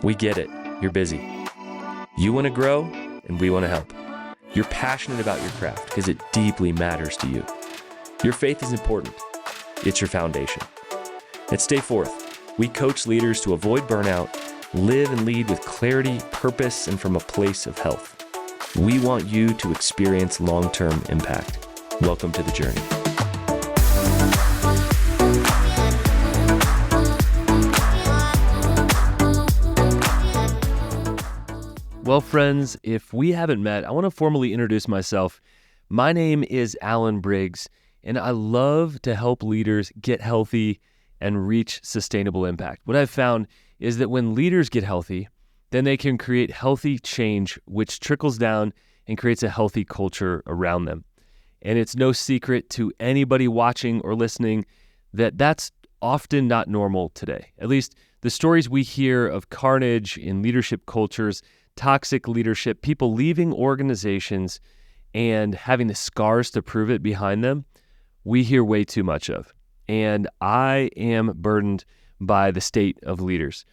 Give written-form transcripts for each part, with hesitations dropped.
We get it. You're busy. You want to grow, and we want to help. You're passionate about your craft because it deeply matters to you. Your faith is important. It's your foundation. At Stay Forth, we coach leaders to avoid burnout, live and lead with clarity, purpose, and from a place of health. We want you to experience long-term impact. Welcome to the journey. Well, friends, if we haven't met, I want to formally introduce myself. My name is Alan Briggs, and I love to help leaders get healthy and reach sustainable impact. What I've found is that when leaders get healthy, then they can create healthy change, which trickles down and creates a healthy culture around them. And it's no secret to anybody watching or listening that that's often not normal today. At least the stories we hear of carnage in leadership cultures, toxic leadership, people leaving organizations and having the scars to prove it behind them, we hear way too much of. And I am burdened by the state of leaders.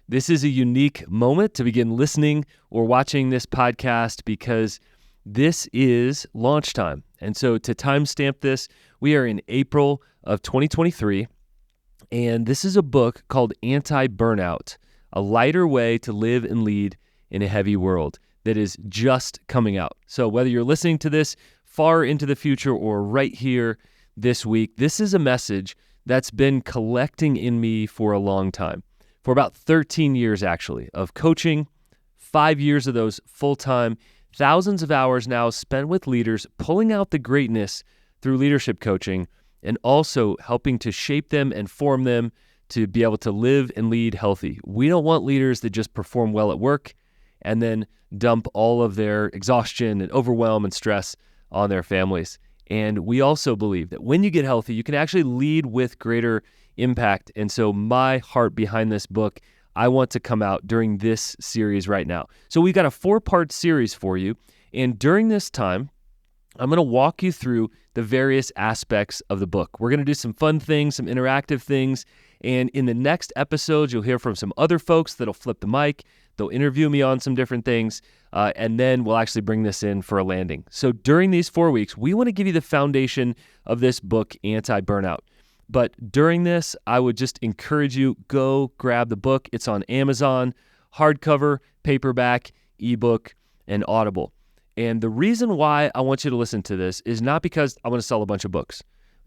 This is a unique moment to begin listening or watching this podcast because this is launch time. And so to timestamp this, we are in April of 2023, and this is a book called Anti-Burnout, A Lighter Way to Live and Lead in a Heavy World, that is just coming out. So whether you're listening to this far into the future or right here this week, this is a message that's been collecting in me for a long time, for about 13 years actually, of coaching, 5 years of those full-time, thousands of hours now spent with leaders, pulling out the greatness through leadership coaching, and also helping to shape them and form them to be able to live and lead healthy. We don't want leaders that just perform well at work and then dump all of their exhaustion and overwhelm and stress on their families. And we also believe that when you get healthy, you can actually lead with greater impact. And so my heart behind this book, I want to come out during this series right now. So we've got a 4-part series for you. And during this time, I'm going to walk you through the various aspects of the book. We're going to do some fun things, some interactive things. And in the next episode, you'll hear from some other folks that'll flip the mic. They'll interview me on some different things, and then we'll actually bring this in for a landing. So during these 4 weeks, we want to give you the foundation of this book, Anti-Burnout. But during this, I would just encourage you, go grab the book. It's on Amazon, hardcover, paperback, ebook, and Audible. And the reason why I want you to listen to this is not because I want to sell a bunch of books.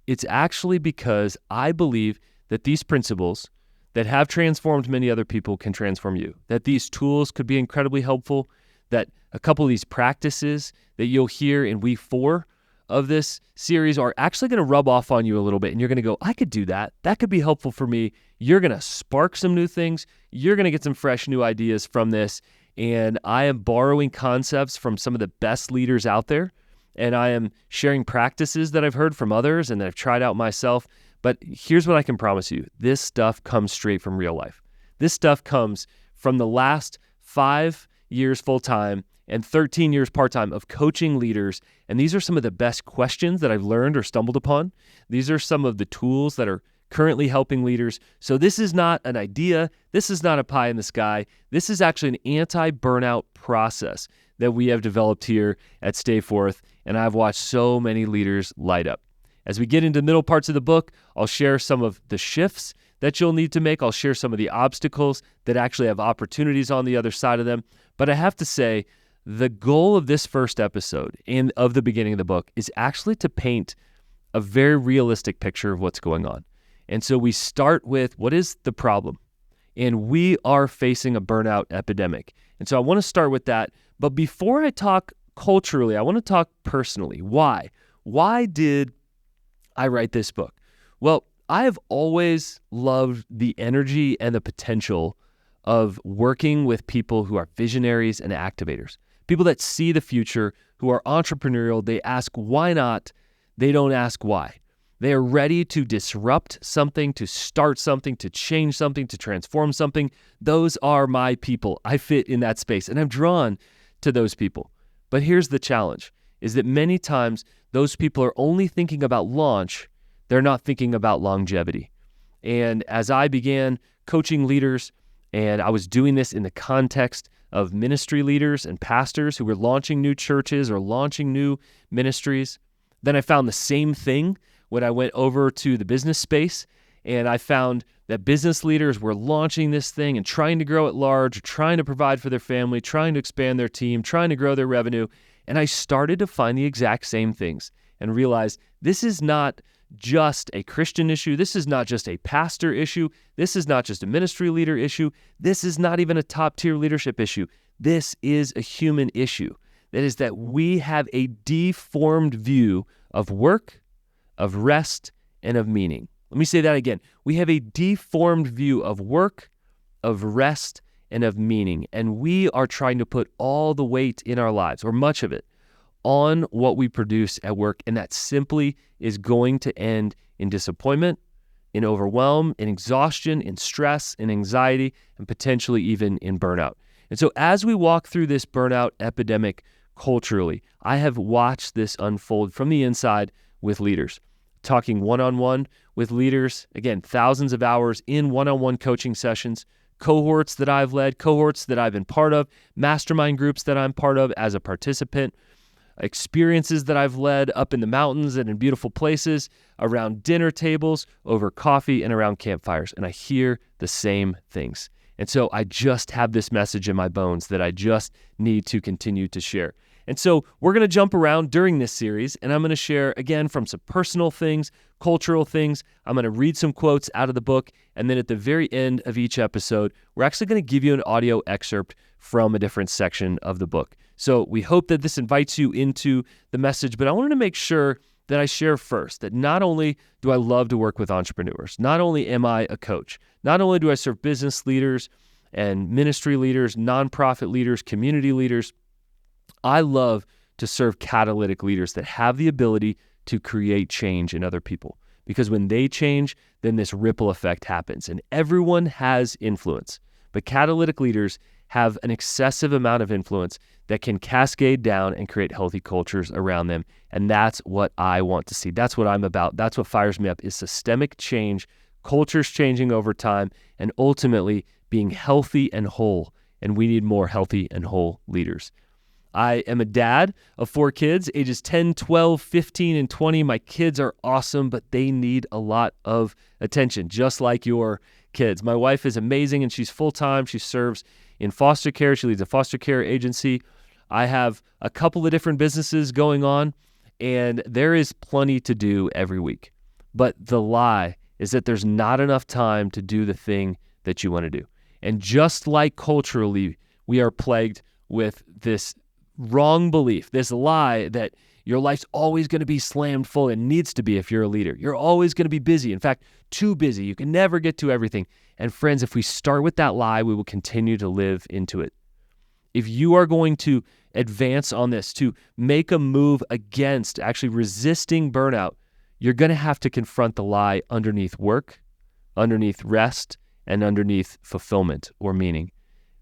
It's actually because I believe that these principles that have transformed many other people can transform you, that these tools could be incredibly helpful, that a couple of these practices that you'll hear in week 4 of this series are actually going to rub off on you a little bit, and you're going to go, I could do that. That could be helpful for me. You're going to spark some new things. You're going to get some fresh new ideas from this, and I am borrowing concepts from some of the best leaders out there, and I am sharing practices that I've heard from others and that I've tried out myself. But here's what I can promise you. This stuff comes straight from real life. This stuff comes from the last 5 years full-time and 13 years part-time of coaching leaders. And these are some of the best questions that I've learned or stumbled upon. These are some of the tools that are currently helping leaders. So this is not an idea. This is not a pie in the sky. This is actually an anti-burnout process that we have developed here at Stay Forth. And I've watched so many leaders light up. As we get into the middle parts of the book, I'll share some of the shifts that you'll need to make. I'll share some of the obstacles that actually have opportunities on the other side of them. But I have to say, the goal of this first episode and of the beginning of the book is actually to paint a very realistic picture of what's going on. And so we start with, what is the problem? And we are facing a burnout epidemic. And so I want to start with that. But before I talk culturally, I want to talk personally. Why? Why did I write this book? Well, I have always loved the energy and the potential of working with people who are visionaries and activators, people that see the future, who are entrepreneurial. They ask why not, they don't ask why. They are ready to disrupt something, to start something, to change something, to transform something. Those are my people. I fit in that space, and I'm drawn to those people. But here's the challenge, is that many times those people are only thinking about launch. They're not thinking about longevity. And as I began coaching leaders, And I was doing this in the context of ministry leaders and pastors who were launching new churches or launching new ministries. Then I found the same thing when I went over to the business space, and I found that business leaders were launching this thing and trying to grow at large, trying to provide for their family, trying to expand their team, trying to grow their revenue. And I started to find the exact same things and realized this is not just a Christian issue. This is not just a pastor issue. This is not just a ministry leader issue. This is not even a top-tier leadership issue. This is a human issue. That is that we have a deformed view of work, of rest, and of meaning. Let me say that again. We have a deformed view of work, of rest, and of meaning. And we are trying to put all the weight in our lives, or much of it, on what we produce at work. And that simply is going to end in disappointment, in overwhelm, in exhaustion, in stress, in anxiety, and potentially even in burnout. And so as we walk through this burnout epidemic culturally, I have watched this unfold from the inside with leaders, talking one-on-one with leaders, again, thousands of hours in one-on-one coaching sessions, cohorts that I've led, cohorts that I've been part of, mastermind groups that I'm part of as a participant, experiences that I've led up in the mountains and in beautiful places, around dinner tables, over coffee, and around campfires. And I hear the same things. And so I just have this message in my bones that I just need to continue to share. And so we're going to jump around during this series, and I'm going to share, again, from some personal things, cultural things. I'm going to read some quotes out of the book, and then at the very end of each episode, we're actually going to give you an audio excerpt from a different section of the book. So we hope that this invites you into the message, but I wanted to make sure that I share first that not only do I love to work with entrepreneurs, not only am I a coach, not only do I serve business leaders and ministry leaders, nonprofit leaders, community leaders, I love to serve catalytic leaders that have the ability to create change in other people. Because when they change, then this ripple effect happens, and everyone has influence. But catalytic leaders have an excessive amount of influence that can cascade down and create healthy cultures around them. And that's what I want to see. That's what I'm about. That's what fires me up, is systemic change, cultures changing over time, and ultimately being healthy and whole. And we need more healthy and whole leaders. I am a dad of 4 kids, ages 10, 12, 15, and 20. My kids are awesome, but they need a lot of attention, just like your kids. My wife is amazing, and she's full-time. She serves in foster care. She leads a foster care agency. I have a couple of different businesses going on, and there is plenty to do every week. But the lie is that there's not enough time to do the thing that you want to do. And just like culturally, we are plagued with this wrong belief, this lie that your life's always going to be slammed full. It needs to be if you're a leader. You're always going to be busy. In fact, too busy. You can never get to everything. And friends, if we start with that lie, we will continue to live into it. If you are going to advance on this, to make a move against actually resisting burnout, you're going to have to confront the lie underneath work, underneath rest, and underneath fulfillment or meaning.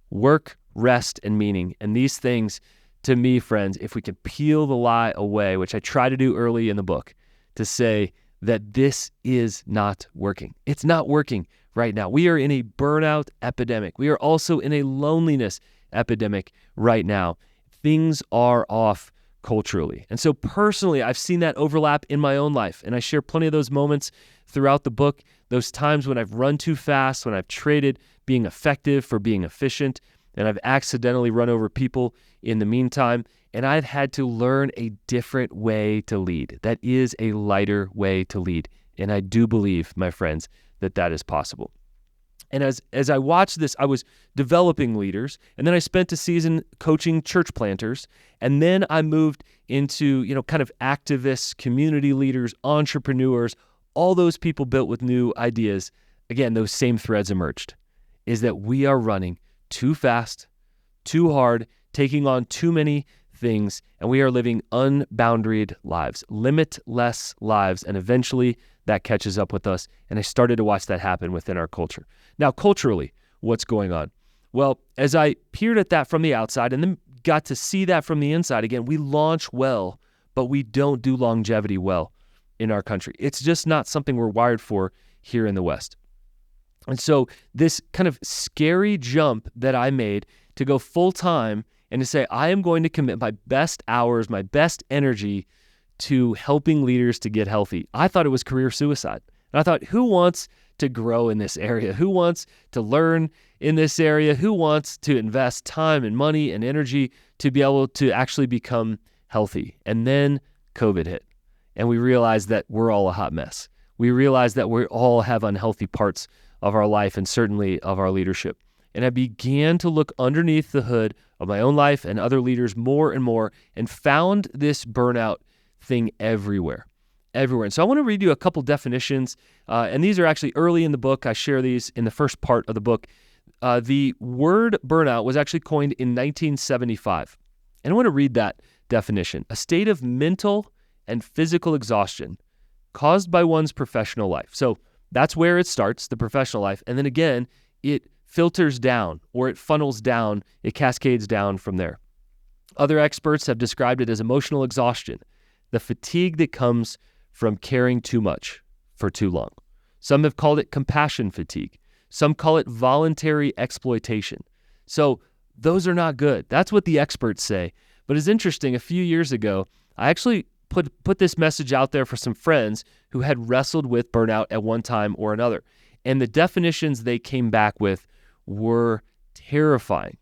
Work, rest, and meaning. And these things, to me, friends, if we can peel the lie away, which I try to do early in the book, to say that this is not working. It's not working right now. We are in a burnout epidemic. We are also in a loneliness epidemic right now. Things are off culturally. And so personally, I've seen that overlap in my own life. And I share plenty of those moments throughout the book, those times when I've run too fast, when I've traded being effective for being efficient, and I've accidentally run over people in the meantime, and I've had to learn a different way to lead. That is a lighter way to lead. And I do believe, my friends, that that is possible. And as I watched this, I was developing leaders, and then I spent a season coaching church planters, and then I moved into, kind of activists, community leaders, entrepreneurs, all those people built with new ideas. Again, those same threads emerged, is that we are running too fast, too hard, taking on too many things, and we are living unboundaried lives, limitless lives, and eventually that catches up with us. And I started to watch that happen within our culture. Now, culturally, what's going on? Well, as I peered at that from the outside and then got to see that from the inside, again, we launch well, but we don't do longevity well in our country. It's just not something we're wired for here in the West. And so this kind of scary jump that I made to go full time and to say, I am going to commit my best hours, my best energy to helping leaders to get healthy. I thought it was career suicide. And I thought, who wants to grow in this area? Who wants to learn in this area? Who wants to invest time and money and energy to be able to actually become healthy? And then COVID hit, and we realized that we're all a hot mess. We realized that we all have unhealthy parts of our life and certainly of our leadership. And I began to look underneath the hood of my own life and other leaders more and more, and found this burnout thing everywhere. And so I want to read you a couple definitions, and these are actually early in the book. I share these in the first part of the book. The word burnout was actually coined in 1975. And I want to read that definition: a state of mental and physical exhaustion caused by one's professional life. So that's where it starts, the professional life. And then again, it filters down, or it funnels down, it cascades down from there. Other experts have described it as emotional exhaustion, the fatigue that comes from caring too much for too long. Some have called it compassion fatigue. Some call it voluntary exploitation. So those are not good. That's what the experts say. But it's interesting, a few years ago, I actually put this message out there for some friends who had wrestled with burnout at one time or another. And the definitions they came back with were terrifying.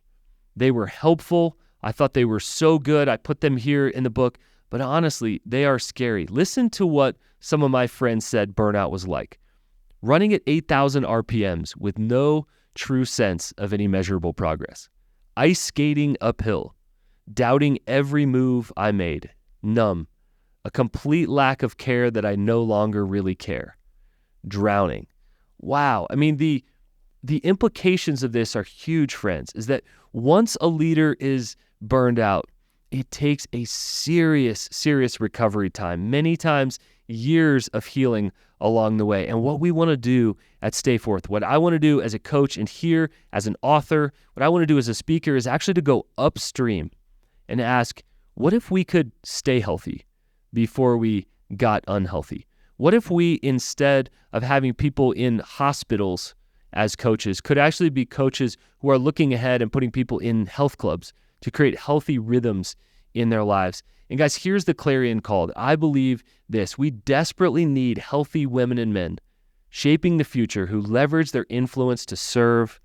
They were helpful. I thought they were so good. I put them here in the book. But honestly, they are scary. Listen to what some of my friends said burnout was like. Running at 8,000 RPMs with no true sense of any measurable progress. Ice skating uphill. Doubting every move I made. Numb. A complete lack of care that I no longer really care. Drowning. Wow. I mean, the implications of this are huge, friends, is that once a leader is burned out, it takes a serious recovery time, many times years of healing along the way. And what we want to do at Stay Forth, what I want to do as a coach and here as an author, what I want to do as a speaker is actually to go upstream and ask, what if we could stay healthy before we got unhealthy? What if we, instead of having people in hospitals as coaches, could actually be coaches who are looking ahead and putting people in health clubs to create healthy rhythms in their lives? And guys, here's the clarion call. I believe this: we desperately need healthy women and men shaping the future who leverage their influence to serve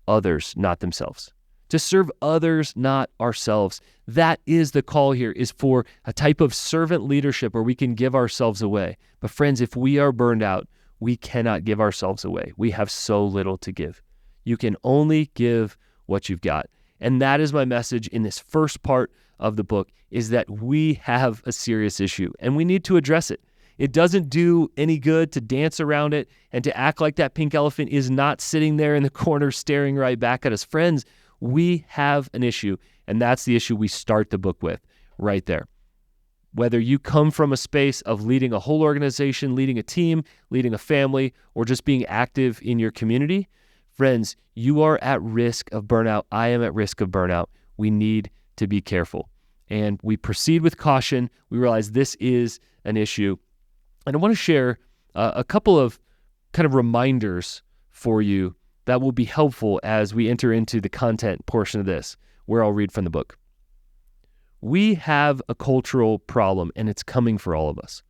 others, not themselves. To serve others, not ourselves. That is the call here, is for a type of servant leadership where we can give ourselves away. But friends, if we are burned out, we cannot give ourselves away. We have so little to give. You can only give what you've got. And that is my message in this first part of the book, is that we have a serious issue and we need to address it. It doesn't do any good to dance around it and to act like that pink elephant is not sitting there in the corner staring right back at us. Friends, we have an issue, and that's the issue we start the book with right there. Whether you come from a space of leading a whole organization, leading a team, leading a family, or just being active in your community, friends, you are at risk of burnout. I am at risk of burnout. We need to be careful. And we proceed with caution. We realize this is an issue. And I want to share a couple of kind of reminders for you that will be helpful as we enter into the content portion of this, where I'll read from the book. We have a cultural problem, and it's coming for all of us.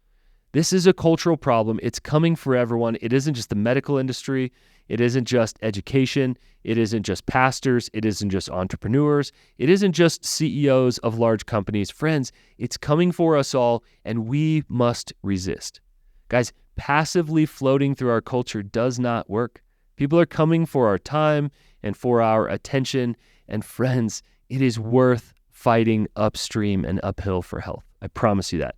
This is a cultural problem. It's coming for everyone. It isn't just the medical industry. It isn't just education. It isn't just pastors. It isn't just entrepreneurs. It isn't just CEOs of large companies. Friends, it's coming for us all, and we must resist. Guys, passively floating through our culture does not work. People are coming for our time and for our attention. And friends, it is worth fighting upstream and uphill for health. I promise you that.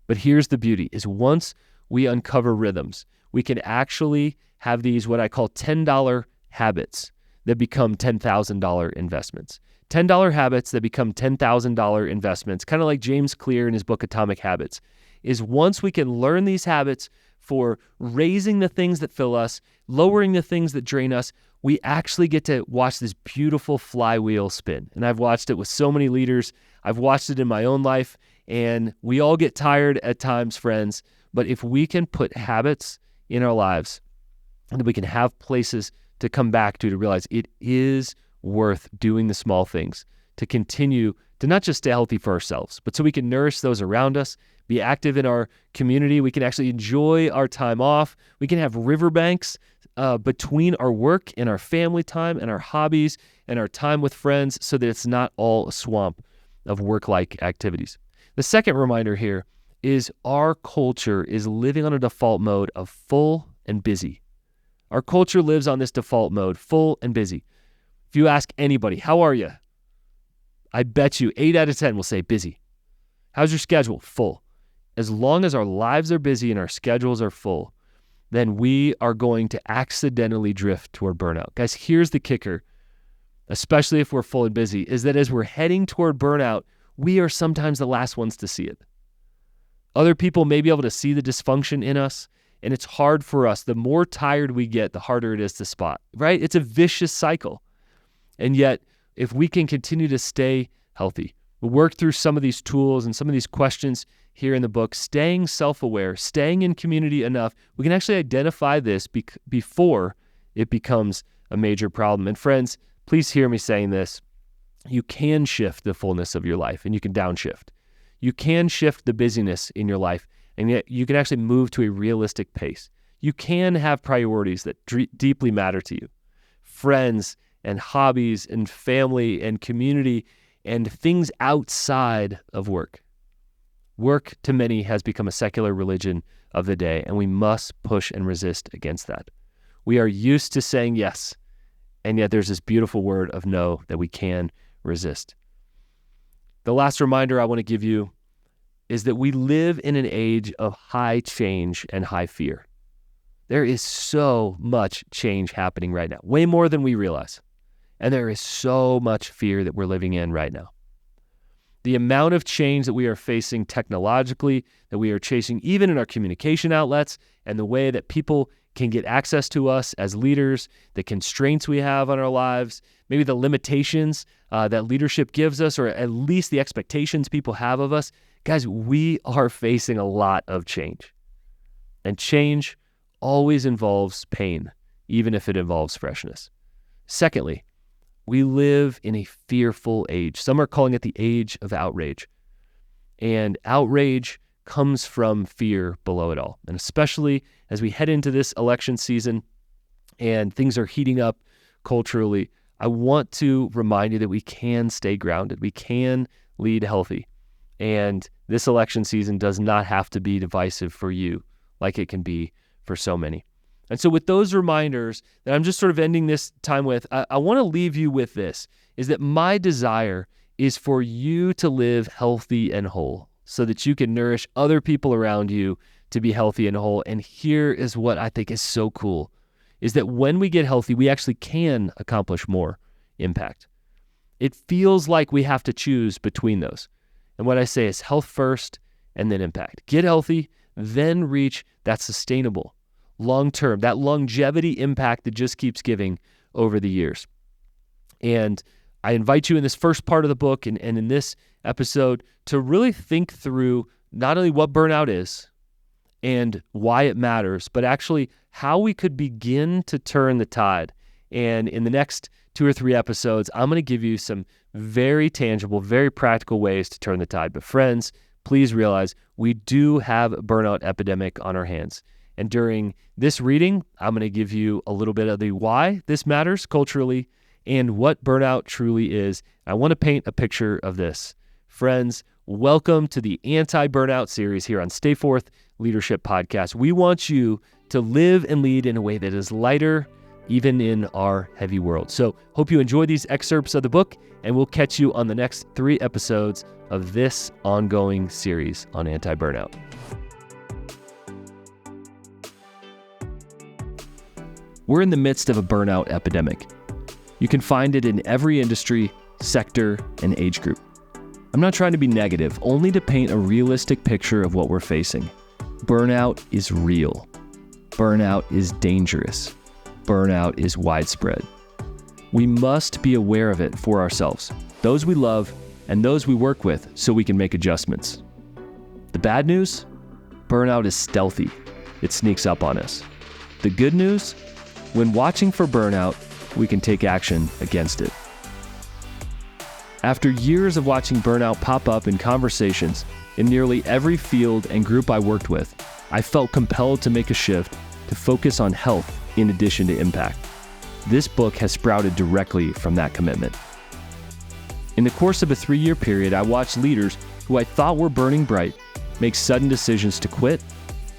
But here's the beauty, is once we uncover rhythms, we can actually have these, what I call $10 habits that become $10,000 investments. $10 habits that become $10,000 investments, kind of like James Clear in his book, Atomic Habits, is once we can learn these habits for raising the things that fill us, lowering the things that drain us, we actually get to watch this beautiful flywheel spin. And I've watched it with so many leaders. I've watched it in my own life, and we all get tired at times, friends. But if we can put habits in our lives and that we can have places to come back to realize it is worth doing the small things to continue to not just stay healthy for ourselves, but so we can nourish those around us, be active in our community. We can actually enjoy our time off. We can have riverbanks between our work and our family time and our hobbies and our time with friends so that it's not all a swamp of work-like activities. The second reminder here is our culture is living on a default mode of full and busy. Our culture lives on this default mode, full and busy. If you ask anybody, how are you? I bet you 8 out of 10 will say busy. How's your schedule? Full. As long as our lives are busy and our schedules are full, then we are going to accidentally drift toward burnout. Guys, here's the kicker, especially if we're full and busy, is that as we're heading toward burnout, we are sometimes the last ones to see it. Other people may be able to see the dysfunction in us, and it's hard for us. The more tired we get, the harder it is to spot, right? It's a vicious cycle. And yet, if we can continue to stay healthy, we'll work through some of these tools and some of these questions here in the book, staying self-aware, staying in community enough, we can actually identify this before it becomes a major problem. And friends, please hear me saying this. You can shift the fullness of your life and you can downshift. You can shift the busyness in your life and yet you can actually move to a realistic pace. You can have priorities that deeply matter to you. Friends and hobbies and family and community and things outside of work. Work to many has become a secular religion of the day, and we must push and resist against that. We are used to saying yes, and yet there's this beautiful word of no that we can resist. The last reminder I want to give you is that we live in an age of high change and high fear. There is so much change happening right now, way more than we realize. And there is so much fear that we're living in right now. The amount of change that we are facing technologically, that we are chasing even in our communication outlets, and the way that people can get access to us as leaders, the constraints we have on our lives, maybe the limitations that leadership gives us, or at least the expectations people have of us. Guys, we are facing a lot of change. And change always involves pain, even if it involves freshness. Secondly, we live in a fearful age. Some are calling it the age of outrage. And outrage comes from fear below it all. And especially as we head into this election season and things are heating up culturally, I want to remind you that we can stay grounded. We can lead healthy. And this election season does not have to be divisive for you like it can be for so many. And so with those reminders that I'm just sort of ending this time with, I want to leave you with this, is that my desire is for you to live healthy and whole so that you can nourish other people around you to be healthy and whole. And here is what I think is so cool, is that when we get healthy, we actually can accomplish more impact. It feels like we have to choose between those. And what I say is health first and then impact. Get healthy, then reach that sustainable, long-term, that longevity impact that just keeps giving over the years. And I invite you in this first part of the book and in this episode to really think through not only what burnout is and why it matters, but actually how we could begin to turn the tide. And in the next 2 or 3 episodes, I'm going to give you some very tangible, very practical ways to turn the tide. But friends, please realize we do have a burnout epidemic on our hands. And during this reading, I'm going to give you a little bit of the why this matters culturally and what burnout truly is. I want to paint a picture of this. Friends, welcome to the Anti-Burnout series here on Stay Forth Leadership Podcast. We want you to live and lead in a way that is lighter, even in our heavy world. So hope you enjoy these excerpts of the book, and we'll catch you on the next 3 episodes of this ongoing series on anti-burnout. We're in the midst of a burnout epidemic. You can find it in every industry, sector, and age group. I'm not trying to be negative, only to paint a realistic picture of what we're facing. Burnout is real. Burnout is dangerous. Burnout is widespread. We must be aware of it for ourselves, those we love, and those we work with, so we can make adjustments. The bad news? Burnout is stealthy. It sneaks up on us. The good news? when watching for burnout, we can take action against it. After years of watching burnout pop up in conversations in nearly every field and group I worked with, I felt compelled to make a shift to focus on health in addition to impact. This book has sprouted directly from that commitment. In the course of a 3-year period, I watched leaders who I thought were burning bright make sudden decisions to quit,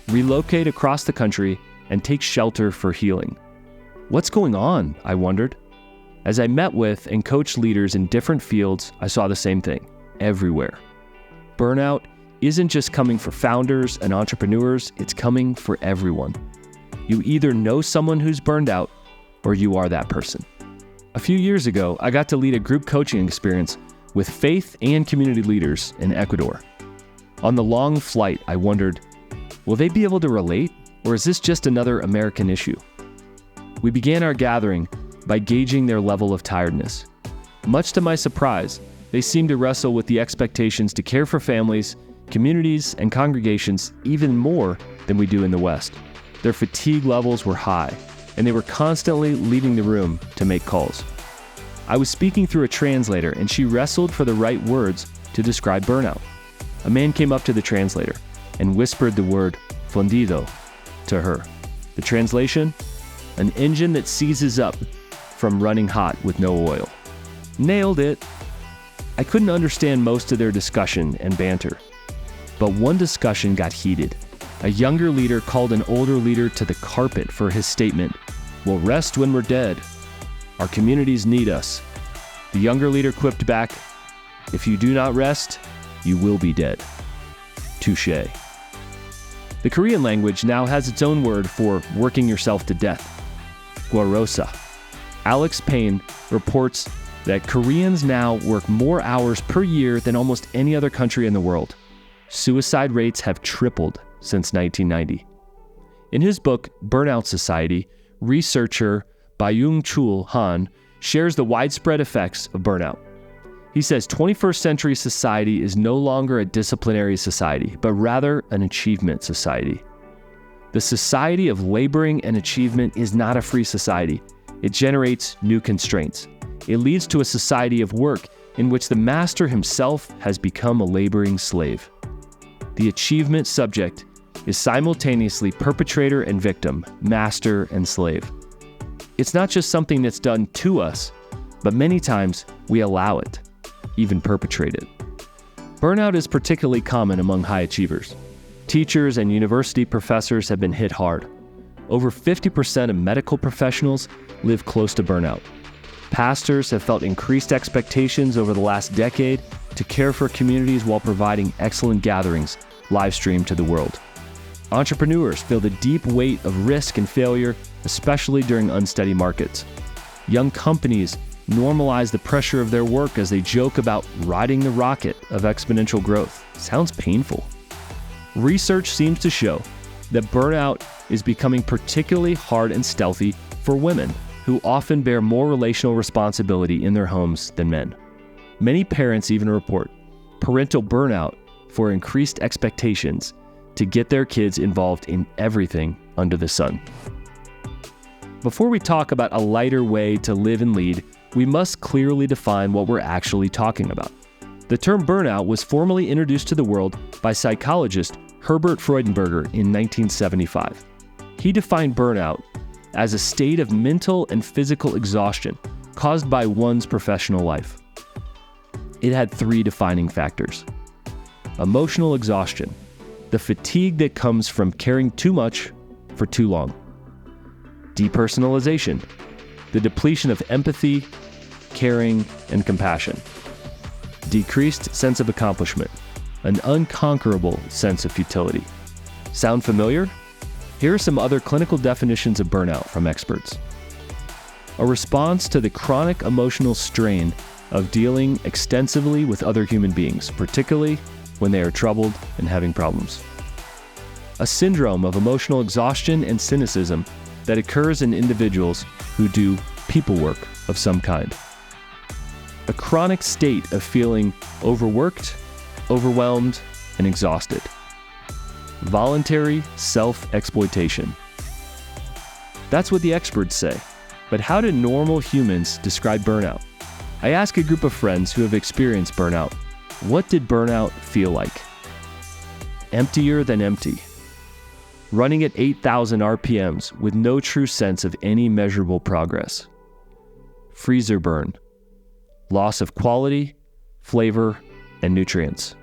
relocate across the country, and take shelter for healing. What's going on? I wondered. As I met with and coached leaders in different fields, I saw the same thing everywhere. Burnout isn't just coming for founders and entrepreneurs, it's coming for everyone. You either know someone who's burned out or you are that person. A few years ago, I got to lead a group coaching experience with faith and community leaders in Ecuador. On the long flight, I wondered, will they be able to relate, or is this just another American issue? We began our gathering by gauging their level of tiredness. Much to my surprise, they seemed to wrestle with the expectations to care for families, communities, and congregations even more than we do in the West. Their fatigue levels were high, and they were constantly leaving the room to make calls. I was speaking through a translator, and she wrestled for the right words to describe burnout. A man came up to the translator and whispered the word fundido to her. The translation? An engine that seizes up from running hot with no oil. Nailed it. I couldn't understand most of their discussion and banter, but one discussion got heated. A younger leader called an older leader to the carpet for his statement, "We'll rest when we're dead. Our communities need us." The younger leader quipped back, "If you do not rest, you will be dead." Touché. The Korean language now has its own word for working yourself to death, guarosa. Alex Payne reports that Koreans now work more hours per year than almost any other country in the world. Suicide rates have tripled since 1990. In his book, Burnout Society, researcher Byung-Chul Han shares the widespread effects of burnout. He says 21st century society is no longer a disciplinary society, but rather an achievement society. The society of laboring and achievement is not a free society. It generates new constraints. It leads to a society of work in which the master himself has become a laboring slave. The achievement subject is simultaneously perpetrator and victim, master and slave. It's not just something that's done to us, but many times we allow it, even perpetrate it. Burnout is particularly common among high achievers. Teachers and university professors have been hit hard. Over 50% of medical professionals live close to burnout. Pastors have felt increased expectations over the last decade to care for communities while providing excellent gatherings live streamed to the world. Entrepreneurs feel the deep weight of risk and failure, especially during unsteady markets. Young companies normalize the pressure of their work as they joke about riding the rocket of exponential growth. Sounds painful. Research seems to show that burnout is becoming particularly hard and stealthy for women, who often bear more relational responsibility in their homes than men. Many parents even report parental burnout for increased expectations to get their kids involved in everything under the sun. Before we talk about a lighter way to live and lead, we must clearly define what we're actually talking about. The term burnout was formally introduced to the world by psychologist Herbert Freudenberger in 1975. He defined burnout as a state of mental and physical exhaustion caused by one's professional life. It had 3 defining factors. Emotional exhaustion, the fatigue that comes from caring too much for too long. Depersonalization, the depletion of empathy, caring, and compassion. Decreased sense of accomplishment, an unconquerable sense of futility. Sound familiar? Here are some other clinical definitions of burnout from experts. A response to the chronic emotional strain of dealing extensively with other human beings, particularly when they are troubled and having problems. A syndrome of emotional exhaustion and cynicism that occurs in individuals who do people work of some kind. A chronic state of feeling overworked, overwhelmed, and exhausted. Voluntary self-exploitation. That's what the experts say. But how do normal humans describe burnout? I asked a group of friends who have experienced burnout, what did burnout feel like? Emptier than empty. Running at 8,000 RPMs with no true sense of any measurable progress. Freezer burn. Loss of quality, flavor, and nutrients.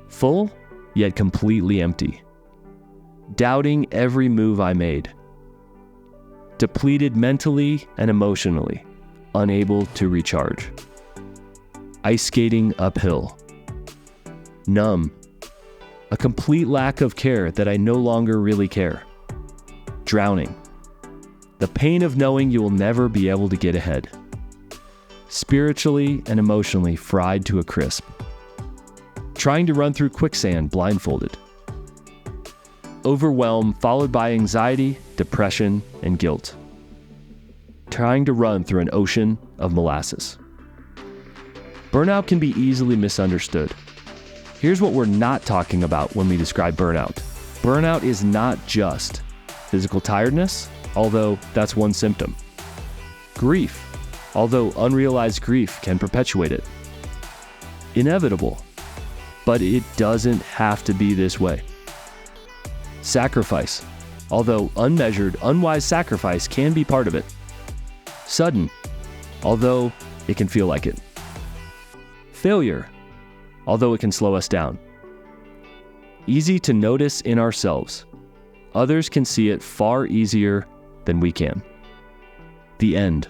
Full, yet completely empty. Doubting every move I made. Depleted mentally and emotionally, unable to recharge. Ice skating uphill. Numb. A complete lack of care that I no longer really care. Drowning. The pain of knowing you will never be able to get ahead. Spiritually and emotionally fried to a crisp. Trying to run through quicksand blindfolded. Overwhelm followed by anxiety, depression, and guilt. Trying to run through an ocean of molasses. Burnout can be easily misunderstood. Here's what we're not talking about when we describe burnout. Burnout is not just physical tiredness, although that's one symptom. Grief, although unrealized grief can perpetuate it. Inevitable, but it doesn't have to be this way. Sacrifice, although unmeasured, unwise sacrifice can be part of it. Sudden, although it can feel like it. Failure, although it can slow us down. Easy to notice in ourselves. Others can see it far easier than we can. The end,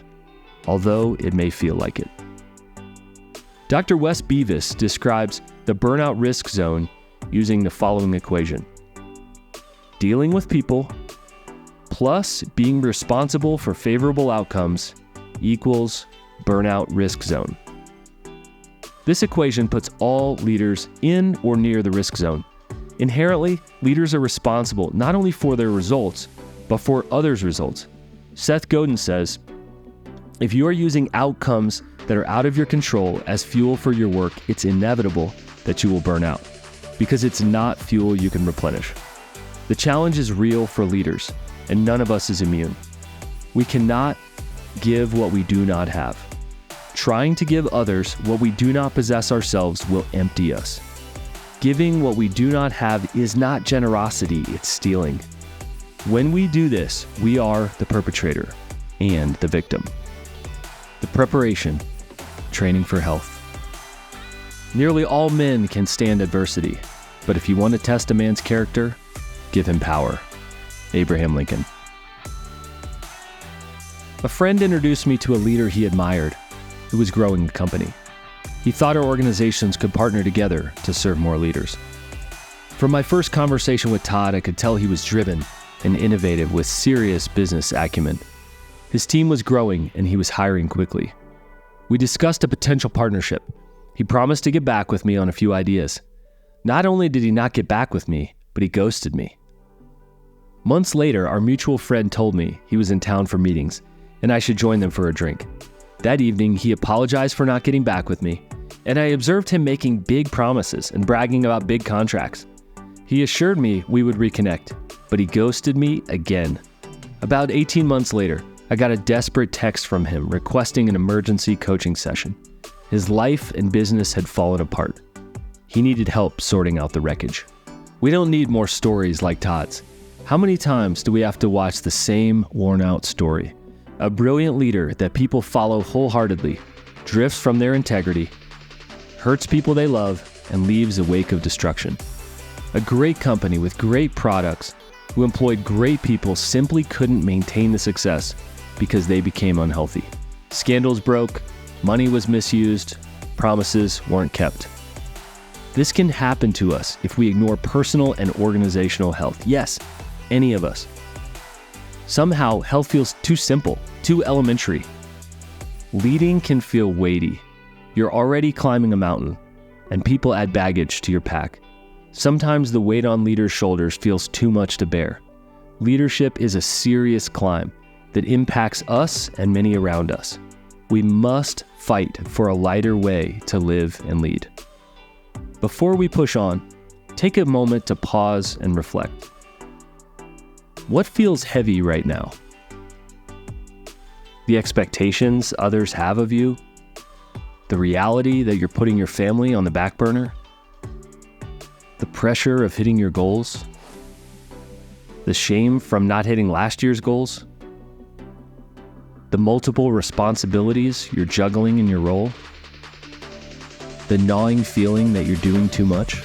although it may feel like it. Dr. Wes Beavis describes the burnout risk zone using the following equation. Dealing with people plus being responsible for favorable outcomes equals burnout risk zone. This equation puts all leaders in or near the risk zone. Inherently, leaders are responsible not only for their results, but for others' results. Seth Godin says, if you are using outcomes that are out of your control as fuel for your work, it's inevitable that you will burn out, because it's not fuel you can replenish. The challenge is real for leaders, and none of us is immune. We cannot give what we do not have. Trying to give others what we do not possess ourselves will empty us. Giving what we do not have is not generosity, it's stealing. When we do this, we are the perpetrator and the victim. The preparation, training for health. Nearly all men can stand adversity, but if you want to test a man's character, give him power. Abraham Lincoln. A friend introduced me to a leader he admired who was growing the company. He thought our organizations could partner together to serve more leaders. From my first conversation with Todd, I could tell he was driven and innovative with serious business acumen. His team was growing and he was hiring quickly. We discussed a potential partnership. He promised to get back with me on a few ideas. Not only did he not get back with me, but he ghosted me. Months later, our mutual friend told me he was in town for meetings and I should join them for a drink. That evening, he apologized for not getting back with me, and I observed him making big promises and bragging about big contracts. He assured me we would reconnect, but he ghosted me again. About 18 months later, I got a desperate text from him requesting an emergency coaching session. His life and business had fallen apart. He needed help sorting out the wreckage. We don't need more stories like Todd's. How many times do we have to watch the same worn-out story? A brilliant leader that people follow wholeheartedly, drifts from their integrity, hurts people they love, and leaves a wake of destruction. A great company with great products who employed great people simply couldn't maintain the success because they became unhealthy. Scandals broke, money was misused, promises weren't kept. This can happen to us if we ignore personal and organizational health. Yes, any of us. Somehow, health feels too simple, too elementary. Leading can feel weighty. You're already climbing a mountain, and people add baggage to your pack. Sometimes the weight on leaders' shoulders feels too much to bear. Leadership is a serious climb that impacts us and many around us. We must fight for a lighter way to live and lead. Before we push on, take a moment to pause and reflect. What feels heavy right now? the expectations others have of you, the reality that you're putting your family on the back burner, the pressure of hitting your goals, the shame from not hitting last year's goals, the multiple responsibilities you're juggling in your role, the gnawing feeling that you're doing too much.